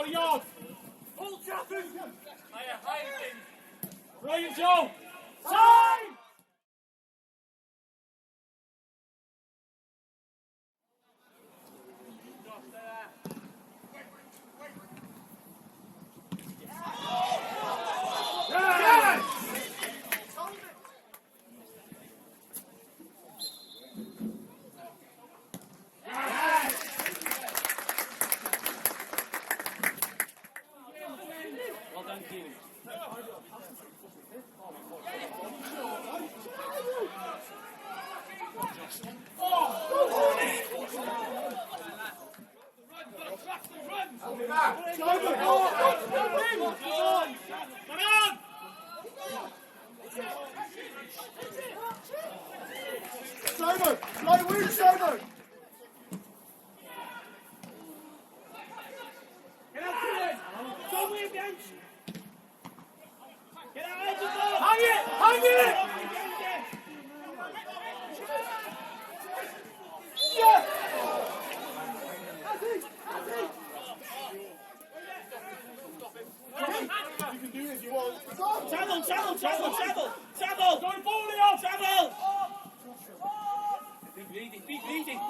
Got a yard. Full traffic. Higher. Brilliant, Joe. Time! Well done, Keane. Simon! Right wing, Simon! Get out to it! Don't win again! Get out of the ball! Hang it! Hang it! Yes! You can do it if you want. Travel! Going forward, Leo! Travel! Big leading.